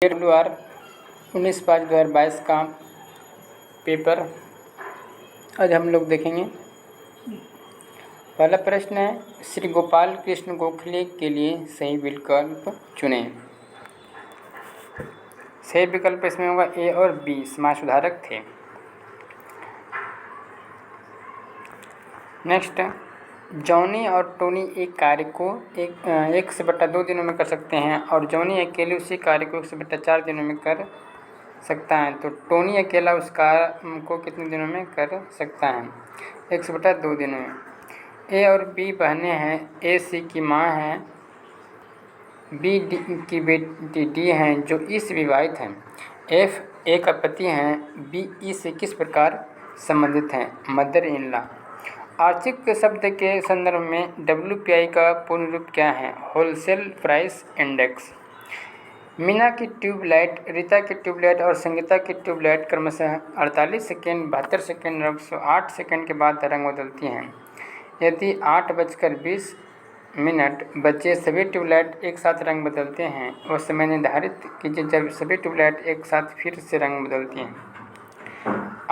WR 19/5/2022 का paper आज हम लोग देखेंगे। पहला प्रश्न है, श्री गोपाल कृष्ण गोखले के लिए सही विकल्प चुनें। सही विकल्प इसमें होगा ए और बी, समाज सुधारक थे। नेक्स्ट, जॉनी और टोनी एक कार्य को 1/2 दिनों में कर सकते हैं और जॉनी अकेले उसी कार्य को 1/4 दिनों में कर सकता है। तो टोनी अकेला उस कार्य को कितने दिनों में कर सकता है? 1/2 दिनों में। ए और बी बहनें हैं। ए सी की माँ है, बी डी की बेटी डी हैं जो ई से विवाहित हैं। एफ ए का पति हैं, बी ई से किस प्रकार संबंधित हैं? Mother in law. आर्थिक शब्द के संदर्भ में WPI का पूर्ण रूप क्या है? Wholesale price index. मीना की ट्यूबलाइट, रीता की ट्यूबलाइट और संगीता की ट्यूबलाइट क्रमशः 48 सेकेंड, 72 सेकेंड और 108 सेकेंड के बाद रंग बदलती हैं। यदि 8:20 बजे सभी ट्यूबलाइट एक साथ रंग बदलते हैं, वह समय निर्धारित कीजिए जब सभी ट्यूबलाइट एक साथ फिर से रंग बदलती हैं।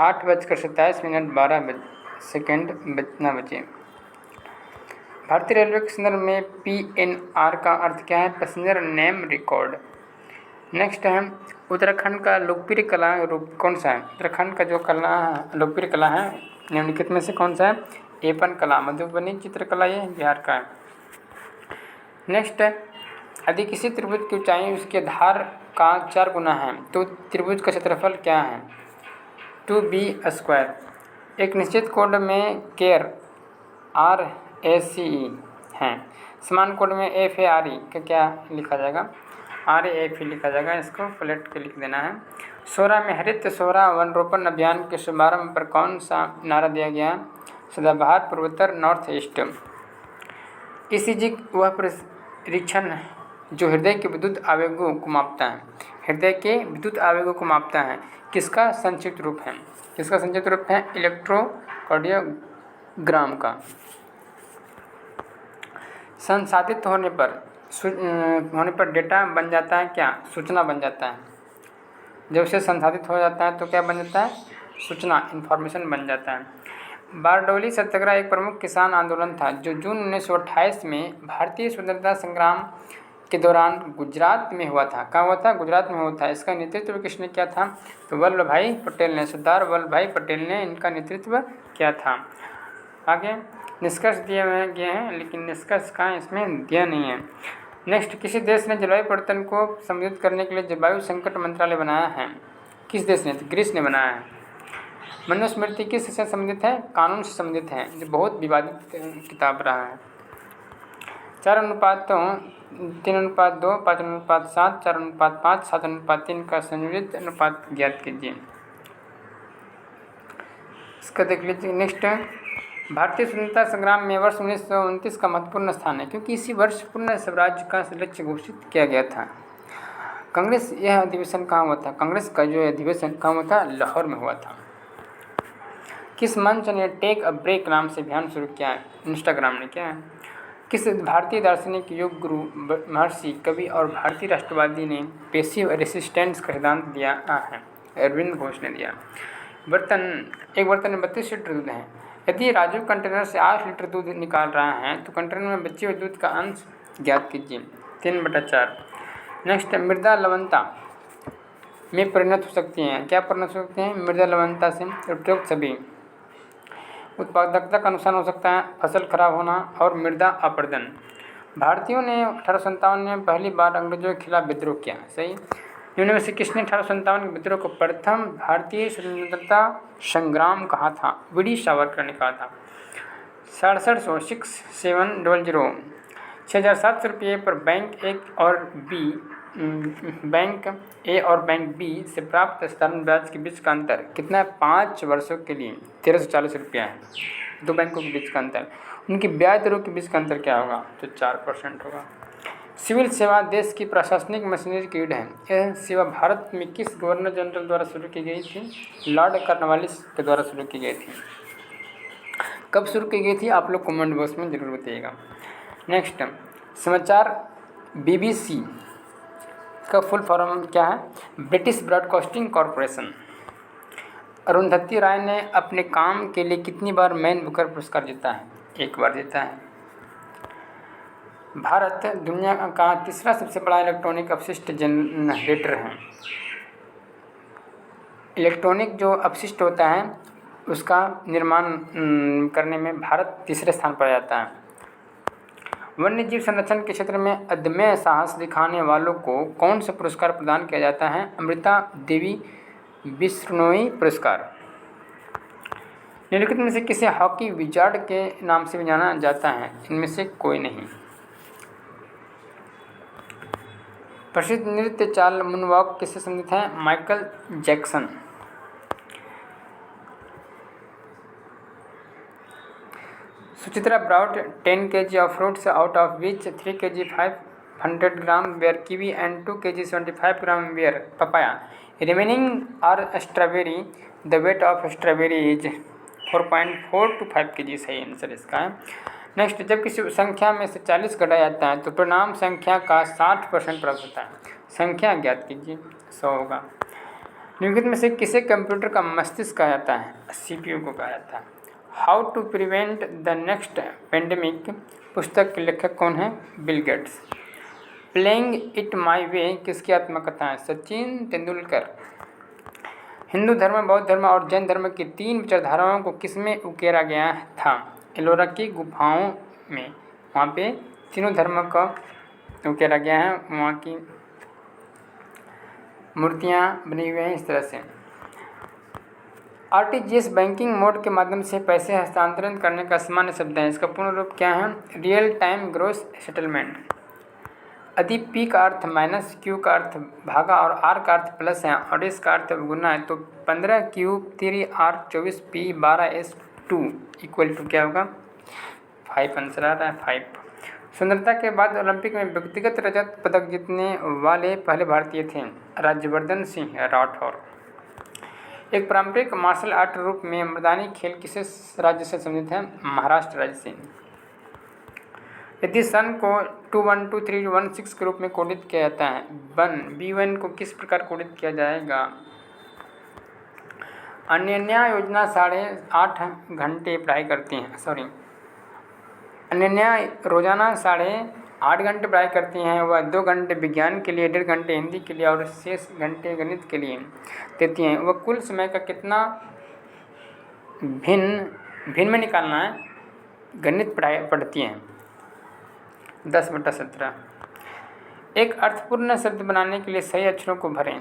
8:27 12 सेकेंड बजना बचे। भारतीय रेलवे के संदर्भ में PNR का अर्थ क्या है? Passenger name record. नेक्स्ट है, उत्तराखंड का लोकप्रिय कला रूप कौन सा है? उत्तराखंड का जो लोकप्रिय कला है निम्नलिखित में से कौन सा है? एपन कला, मधुबनी चित्रकला, ये बिहार का है। नेक्स्ट है, यदि किसी त्रिभुज की ऊंचाई उसके आधार का 4 गुना है तो त्रिभुज का क्षेत्रफल क्या है? 2b²। एक निश्चित कोड में केयर RACE हैं, समान कोड में FARE का क्या लिखा जाएगा? RAFE लिखा जाएगा। इसको पलट के लिख देना है। सोरा में हरित सोरा वनरोपण अभियान के शुभारंभ पर कौन सा नारा दिया गया? सदाबहार पूर्वोत्तर, नॉर्थ ईस्ट। ECG वह परीक्षण जो हृदय के विद्युत आवेगों को मापता है। हृदय के विद्युत आवेगों को मापता है, किसका संक्षिप्त रूप है? किसका संक्षिप्त रूप है? इलेक्ट्रोकार्डियोग्राम का। संसाधित होने पर डेटा बन जाता है क्या? सूचना बन जाता है। जब उसे संसाधित हो जाता है तो क्या बन जाता है? सूचना, इन्फॉर्मेशन बन जाता है। बारडोली सत्याग्रह एक प्रमुख किसान आंदोलन था जो जून 1928 में भारतीय स्वतंत्रता संग्राम के दौरान गुजरात में हुआ था। कहाँ हुआ था? गुजरात में हुआ था। इसका नेतृत्व किसने किया था? तो वल्लभ भाई पटेल ने, सरदार वल्लभ भाई पटेल ने इनका नेतृत्व किया था। आगे निष्कर्ष दिए हुए गए हैं, लेकिन निष्कर्ष कहाँ इसमें दिया नहीं है। नेक्स्ट, किसी देश ने जलवायु परिवर्तन को संबोधित करने के लिए जलवायु संकट मंत्रालय बनाया है? किस देश ने? तो ग्रीस ने बनाया है। मनुस्मृति किस से संबंधित है? कानून से संबंधित है, जो बहुत विवादित किताब रहा है। 4:3, 3:2, 5:7, 4:5, 7:3 का संयोजित अनुपात ज्ञात कीजिए। इसका देख लीजिए। नेक्स्ट, भारतीय स्वतंत्रता संग्राम में वर्ष 1929 का महत्वपूर्ण स्थान है क्योंकि इसी वर्ष पूर्ण स्वराज्य का लक्ष्य घोषित किया गया था। कांग्रेस यह अधिवेशन कहाँ हुआ था? कांग्रेस का जो अधिवेशन कहाँ हुआ था? लाहौर में हुआ था। किस मंच ने टेक अ ब्रेक नाम से अभियान शुरू किया है? इंस्टाग्राम ने किया है। किस भारतीय दार्शनिक, योग गुरु, महर्षि, कवि और भारतीय राष्ट्रवादी ने पेसिव रेसिस्टेंस का सिद्धांत दिया है? अरविंद घोष ने दिया। एक बर्तन में 32 लीटर दूध है। यदि राजू कंटेनर से 8 लीटर दूध निकाल रहा है तो कंटेनर में बचे हुए दूध का अंश ज्ञात कीजिए। 3/4। नेक्स्ट, मृदा लवणता में परिणत हो सकती हैं। क्या परिणत हो सकते हैं? मृदा लवणता से उपयुक्त सभी। उत्पादकता का नुकसान हो सकता है, फसल खराब होना और मृदा अपरदन। भारतीयों ने 1857 में पहली बार अंग्रेजों के खिलाफ विद्रोह किया। सही। निम्न में से किसने 1857 के विद्रोह को प्रथम भारतीय स्वतंत्रता संग्राम कहा था? वीडी सावरकर ने कहा था। 6700 6700 6,700 रुपये पर बैंक ए और बैंक बी से प्राप्त साधारण ब्याज के बीच का अंतर कितना है? 5 वर्षों के लिए 1,340 रुपया है। दो बैंकों के बीच का अंतर। उनकी ब्याज दरों के बीच का अंतर क्या होगा? तो 4% होगा। सिविल सेवा देश की प्रशासनिक मशीनरी की रीढ़ है। यह सेवा भारत में किस गवर्नर जनरल द्वारा शुरू की गई थी? लॉर्ड कॉर्नवालिस के द्वारा शुरू की गई थी। कब शुरू की गई थी? आप लोग कमेंट बॉक्स में जरूर बताइएगा। नेक्स्ट, समाचार BBC इसका फुल फॉर्म क्या है? British Broadcasting Corporation. Arundhati Roy ने अपने काम के लिए कितनी बार मैन बुकर पुरस्कार जीता है? 1 बार जीता है। भारत दुनिया का तीसरा सबसे बड़ा इलेक्ट्रॉनिक अपशिष्ट जनरेटर है। इलेक्ट्रॉनिक जो अपशिष्ट होता है उसका निर्माण करने में भारत तीसरे स्थान पर आता है। वन्य जीव संरक्षण के क्षेत्र में अदम्य साहस दिखाने वालों को कौन सा पुरस्कार प्रदान किया जाता है? अमृता देवी बिश्नोई पुरस्कार। निम्नलिखित में से किसे हॉकी विजार्ड के नाम से भी जाना जाता है? इनमें से कोई नहीं। प्रसिद्ध नृत्य चाल मूनवॉक किससे संबंधित है? Michael Jackson. Suchitra brought 10 kg of fruits, out of which 3 kg 500 gram were kiwi and 2 kg 75 gram were papaya. Remaining are strawberry. The weight of strawberry is 4.4 to 5 kg. सही आंसर इसका है। नेक्स्ट, जब किसी संख्या में से 40 घटाया जाता है तो परिणाम संख्या का 60% प्राप्त होता है। संख्या ज्ञात कीजिए। 100 होगा। निम्नलिखित में से किसे कंप्यूटर का मस्तिष्क कहा जाता है? CPU को कहा जाता है। How to prevent the next pandemic पुस्तक के लेखक कौन है? Bill Gates. Playing it my way किसकी आत्मकथा है? सचिन तेंदुलकर। हिंदू धर्म, बौद्ध धर्म और जैन धर्म की 3 विचारधाराओं को किसमें उकेरा गया था? एलोरा की गुफाओं में। वहाँ पे तीनों धर्म का उकेरा गया है। वहाँ की मूर्तियाँ बनी हुई हैं इस तरह से। आरटीजीएस बैंकिंग मोड के माध्यम से पैसे हस्तांतरण करने का सामान्य शब्द है। इसका पूर्ण रूप क्या है? Real time gross settlement. यदि P का अर्थ माइनस, Q का अर्थ भागा और R का अर्थ प्लस है और S का अर्थ गुना है तो 15Q 3R 24P 12S 2 equal to क्या होगा? 5 आंसर आ रहा है 5। स्वतंत्रता के बाद ओलंपिक में व्यक्तिगत रजत पदक जीतने वाले पहले भारतीय थे? राज्यवर्धन सिंह राठौर। एक पारंपरिक मार्शल आर्ट रूप में मर्दानी खेल किस राज्य से संबंधित है? महाराष्ट्र राज्य से। यदि सन को 212316 के रूप में कोडित किया जाता है, B1 को किस प्रकार कोडित किया जाएगा? अनन्या योजना 8.5 घंटे पढ़ाई करती हैं। अनन्या रोजाना 8.5 घंटे पढ़ाई करती हैं। वह 2 घंटे विज्ञान के लिए, 1.5 घंटे हिंदी के लिए और शेष घंटे गणित के लिए देती हैं। वह कुल समय का कितना भिन्न में निकालना है? गणित पढ़ती हैं 10/17। एक अर्थपूर्ण शब्द बनाने के लिए सही अक्षरों को भरें।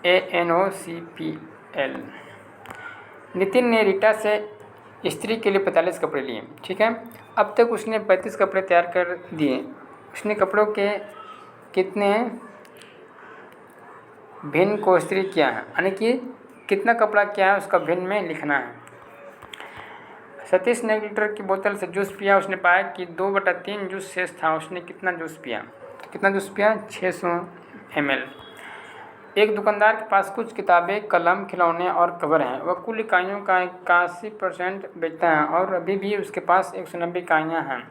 ANOCPL। नितिन ने रीटा से स्त्री के लिए 45 कपड़े लिए। ठीक है, अब तक उसने 35 कपड़े तैयार कर दिए। उसने कपड़ों के कितने भिन्न को इस्त्री किया है, यानी कि कितना कपड़ा क्या है उसका भिन्न में लिखना है। सतीश ने 1 लीटर की बोतल से जूस पिया। उसने पाया कि 2/3 जूस शेष था। उसने कितना जूस पिया? तो कितना जूस पिया? 600 ml। एक दुकानदार के पास कुछ किताबें, कलम, खिलौने और कवर हैं। वह कुल इकाइयों का 81% बेचता है और अभी भी उसके पास 190 इकाइयाँ हैं।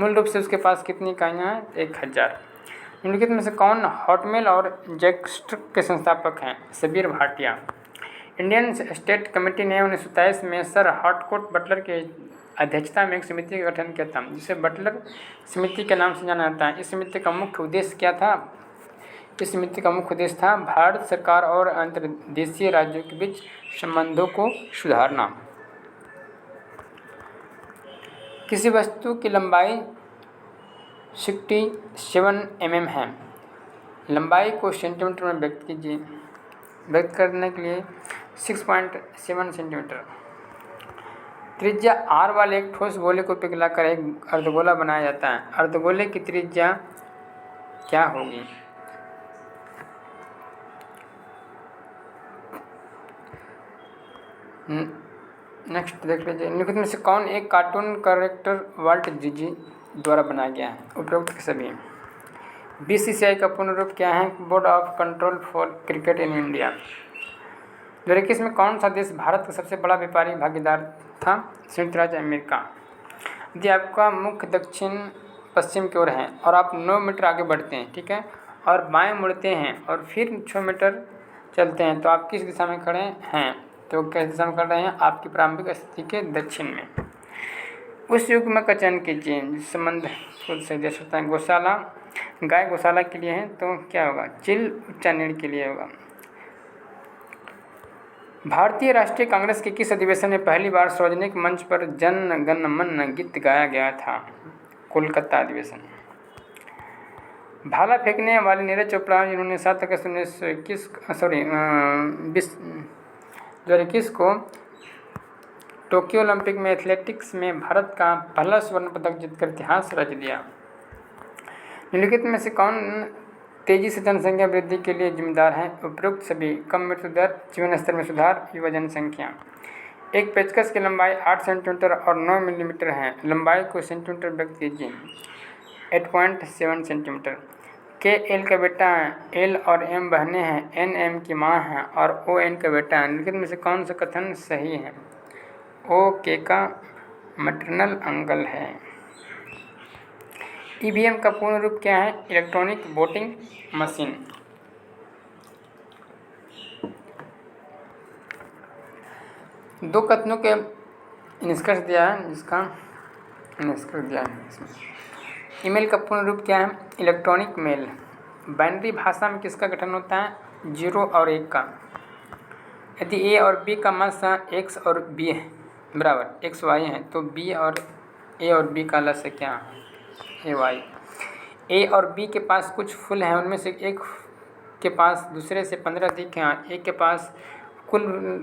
मूल रूप से उसके पास कितनी इकाइयाँ हैं? 1000। निम्नलिखित में से कौन हॉटमेल और जेक्स्टर के संस्थापक हैं? Sabir Bhatia. Indian state committee ने 1927 में सर हॉटकोट बटलर के अध्यक्षता में एक समिति का गठन किया था, जिसे बटलर समिति के नाम से जाना जाता है। इस समिति का मुख्य उद्देश्य क्या था? इस समिति का मुख्य उद्देश्य था भारत सरकार और अंतर्देशीय राज्यों के बीच संबंधों को सुधारना। किसी वस्तु की लंबाई 67 mm है। लंबाई को सेंटीमीटर में व्यक्त कीजिए। व्यक्त करने के लिए 6.7 सेंटीमीटर। त्रिज्या R वाले एक ठोस गोले को पिघलाकर एक अर्धगोला बनाया जाता है। अर्धगोले की त्रिज्या क्या होगी? नेक्स्ट देख लीजिए। निम्नलिखित में से कौन एक कार्टून कैरेक्टर वाल्ट डिज्नी द्वारा बनाया गया है? उपरोक्त के सभी। BCCI का पूर्ण रूप क्या है? Board of control for cricket in India. 2021 में कौन सा देश भारत का सबसे बड़ा व्यापारी भागीदार था? संयुक्त राज्य अमेरिका। यदि आपका मुख्य दक्षिण पश्चिम की ओर हैं और आप 9 मीटर आगे बढ़ते हैं, ठीक है, और बाएं मुड़ते हैं और फिर 6 मीटर चलते हैं, तो आप किस दिशा में खड़े हैं? तो किस दिशा में खड़े हैं? आपकी प्रारंभिक स्थिति के दक्षिण में। उस युग्म का चयन कीजिए जिस संबंध खुद से दे सकता है। गौशाला, गाय गौशाला के लिए है तो क्या होगा? चिल उच्चारण के लिए होगा। भारतीय राष्ट्रीय कांग्रेस के किस अधिवेशन में पहली बार सार्वजनिक मंच पर जन गण मन गीत गाया गया था? कोलकाता अधिवेशन। भाला फेंकने वाली नीरज चोपड़ा जिन्होंने 7 अगस्त 2021 को टोक्यो ओलंपिक में एथलेटिक्स में भारत का पहला स्वर्ण पदक जीतकर इतिहास रच दिया। निम्नलिखित में से कौन तेजी से जनसंख्या वृद्धि के लिए जिम्मेदार है? उपरोक्त सभी। कम मृत्यु दर, जीवन स्तर में सुधार, युवा जनसंख्या। एक पेचकस की लंबाई 8 सेंटीमीटर और 9 मिलीमीटर है। लंबाई को सेंटीमीटर व्यक्त कीजिए। 8.7 सेंटीमीटर। के एल का बेटा एल और एम बहनें हैं, एन एम की माँ है और ओ एन का बेटा है। निम्नलिखित में से कौन सा कथन सही है? ओ के का मैटरनल अंकल है। ईवीएम का पूर्ण रूप क्या है? Electronic voting machine. दो कथनों के निष्कर्ष दिया है, जिसका निष्कर्ष दिया है इसमें। ईमेल का पूर्ण रूप क्या है? Electronic mail. बाइनरी भाषा में किसका गठन होता है? 0 और 1 का। यदि ए और बी का मान एक्स और बी बराबर एक्स वाई है तो बी और ए और बी का लक्ष्य क्या है? ए वाई। ए और बी के पास कुछ फूल हैं, उनमें से एक के पास दूसरे से 15 अधिक हैं। एक के पास कुल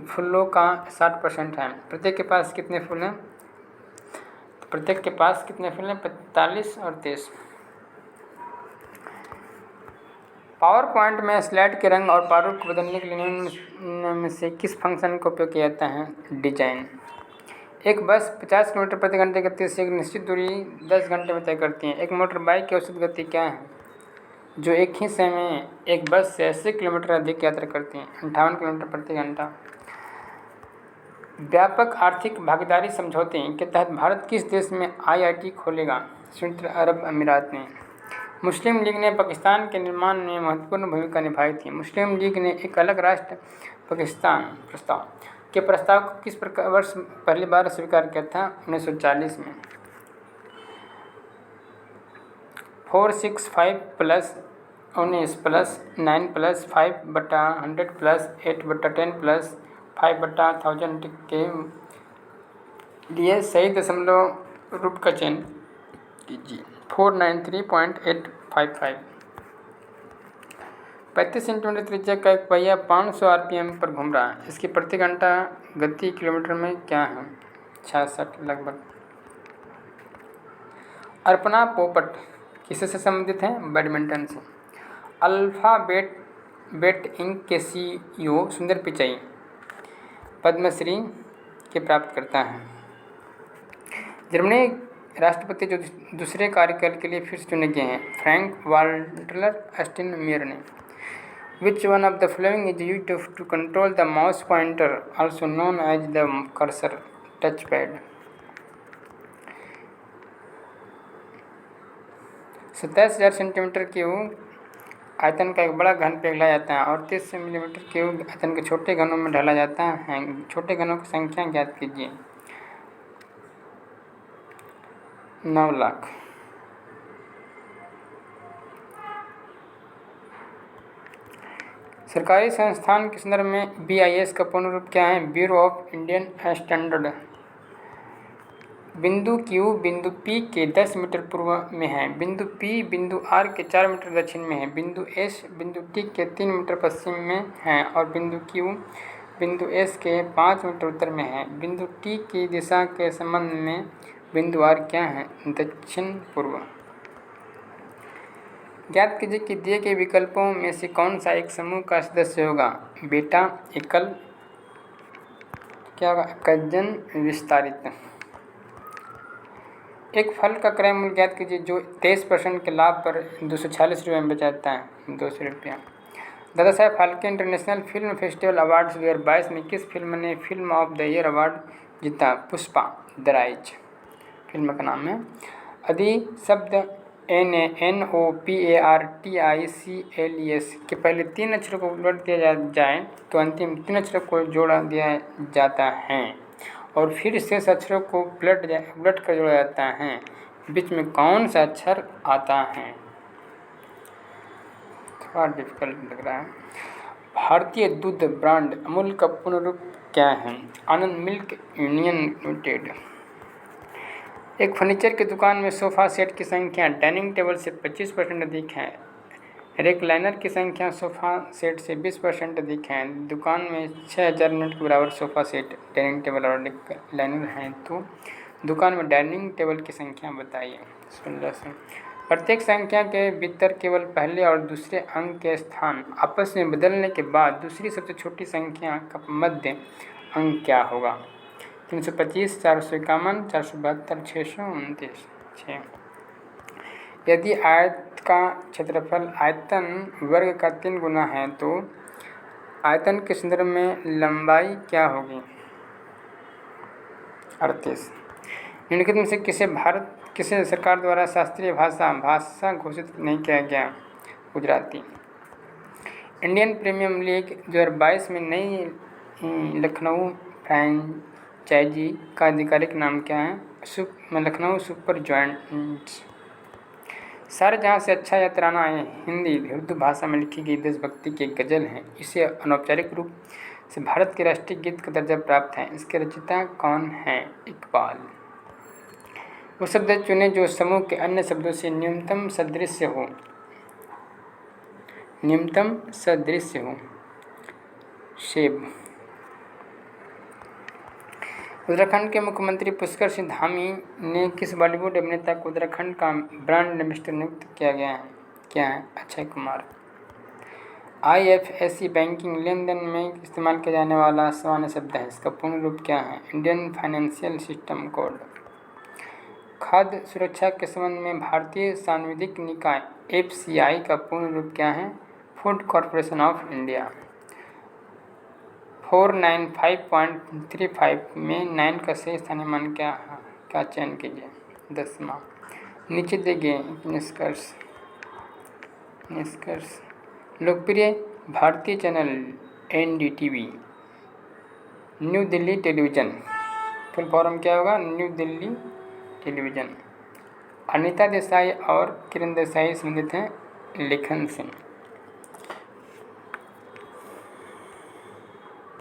फूलों का 60% है। प्रत्येक के पास कितने फूल हैं? प्रत्येक के पास कितने फूल हैं? 45 और 23। पावर पॉइंट में स्लाइड के रंग और प्रारूप को बदलने के लिए निम्न में से किस फंक्शन का उपयोग किया जाता है? डिजाइन। एक बस 50 किलोमीटर प्रति घंटे गति से एक निश्चित दूरी 10 घंटे में तय करती है। एक मोटर बाइक की औसत गति क्या है जो एक ही समय में एक बस से 80 किलोमीटर अधिक यात्रा करती है? 58 किलोमीटर प्रति घंटा। व्यापक आर्थिक भागीदारी समझौते के तहत भारत किस देश में आईआईटी खोलेगा? संयुक्त अरब अमीरात में। मुस्लिम लीग ने पाकिस्तान के निर्माण में महत्वपूर्ण भूमिका निभाई थी। मुस्लिम लीग ने एक अलग राष्ट्र पाकिस्तान प्रस्ताव के प्रस्ताव को किस वर्ष पहली बार स्वीकार किया था? 1940 में। 465 plus 19 plus 9 plus 5/100 plus 8/10 plus 5/1000 के लिए सही दशमलव रूप का चयन कीजिए। 493.855। 35 सेंटीमीटर त्रिज्या का एक पहिया 500 आरपीएम पर घूम रहा है। इसकी प्रति घंटा गति किलोमीटर में क्या है? 66 लगभग। अर्पणा पोपट किससे संबंधित है? बैडमिंटन से। अल्फाबेट इंक के सीईओ सुंदर पिचाई पद्मश्री के प्राप्त करता है। जर्मनी राष्ट्रपति जो दूसरे कार्यकाल के लिए फिर से चुने गए हैं, फ्रैंक वाल्टर स्टाइनमायर ने। Which one of the following is used to control the mouse pointer, also known as the cursor touchpad? 27,000 centimetre cube आयतन का एक बड़ा घन पिघला जाता है और 30 मिलीमीटर क्यूब आयतन के छोटे घनों में ढाला जाता है। छोटे घनों की संख्या ज्ञात कीजिए। 9 लाख। सरकारी संस्थान के संदर्भ में BIS का पूर्ण रूप क्या है? Bureau of Indian standard. बिंदु Q बिंदु P के 10 मीटर पूर्व में है। बिंदु P बिंदु R के 4 मीटर दक्षिण में है। बिंदु S बिंदु T के 3 मीटर पश्चिम में है और बिंदु Q बिंदु S के 5 मीटर उत्तर में है। बिंदु T की दिशा के संबंध में बिंदु R क्या है? दक्षिण पूर्व। ज्ञात कीजिए कि दिए गए विकल्पों में से कौन सा एक समूह का सदस्य होगा? बेटा, एकल, क्या होगा? कजन, विस्तारित। एक फल का क्रय मूल्य ज्ञात कीजिए जो 23% के लाभ पर 246 रुपये में बेचा है। 200 रुपया। Dada Saheb Phalke international film festival awards 2022 में किस फिल्म ने film of the year award जीता? पुष्पा द राइज फिल्म का नाम है। अधि शब्द NOPARTICLES के पहले 3 अक्षरों को उलट दिया जाए तो अंतिम 3 अक्षरों को जोड़ा दिया जाता है और फिर शेष अक्षरों को उलट कर जोड़ा जाता है। बीच में कौन सा अक्षर आता है? थोड़ा डिफिकल्ट लग रहा है। भारतीय दूध ब्रांड अमूल का पूर्ण रूप क्या है? आनंद मिल्क यूनियन लिमिटेड। एक फर्नीचर की दुकान में सोफ़ा सेट की संख्या डाइनिंग टेबल से 25% अधिक है। रेक्लाइनर की संख्या सोफ़ा सेट से 20% अधिक है। दुकान में 6000 यूनिट के बराबर सोफ़ा सेट, डाइनिंग टेबल और रेक्लाइनर हैं, तो दुकान में डाइनिंग टेबल की संख्या बताइए। 16 से प्रत्येक संख्या के भीतर केवल पहले और दूसरे अंक के स्थान आपस में बदलने के बाद दूसरी सबसे छोटी संख्या का मध्य अंक क्या होगा? 325, 451, 472, 629। 6 यदि आयत का क्षेत्रफल आयतन वर्ग का 3 गुना है तो आयतन के संदर्भ में लंबाई क्या होगी? 38। निम्नलिखित में से किसे सरकार द्वारा शास्त्रीय भाषा घोषित नहीं किया गया? गुजराती। इंडियन प्रीमियर लीग 2022 में नई लखनऊ फ्रैंचाइजी का आधिकारिक नाम क्या है? Lucknow super joints. सारे जहाँ से अच्छा या तराना है हिंदी उर्दू भाषा में लिखी गई देशभक्ति की एक गज़ल है। इसे अनौपचारिक रूप से भारत के राष्ट्रीय गीत का दर्जा प्राप्त है। इसके रचयिता कौन है? इकबाल। वो शब्द चुने जो समूह के अन्य शब्दों से न्यूनतम सदृश्य हो। सेब। उत्तराखंड के मुख्यमंत्री पुष्कर सिंह धामी ने किस बॉलीवुड अभिनेता को उत्तराखंड का ब्रांड एम्बेसडर नियुक्त किया है? अक्षय कुमार। IFSC बैंकिंग लेन देन में इस्तेमाल किया जाने वाला सामान्य शब्द है। इसका पूर्ण रूप क्या है? Indian financial system code. खाद्य सुरक्षा के संबंध में भारतीय सांविधिक निकाय FCI का पूर्ण रूप क्या है? Food corporation of India. 495.35 में 9 का सही स्थानीय मान क्या चयन कीजिए? 10वां। नीचे दिए गए निष्कर्ष। लोकप्रिय भारतीय channel NDTV, new Delhi television. Full form क्या होगा? New Delhi television. अनीता देसाई और किरण देसाई संबंधित हैं लेखन से।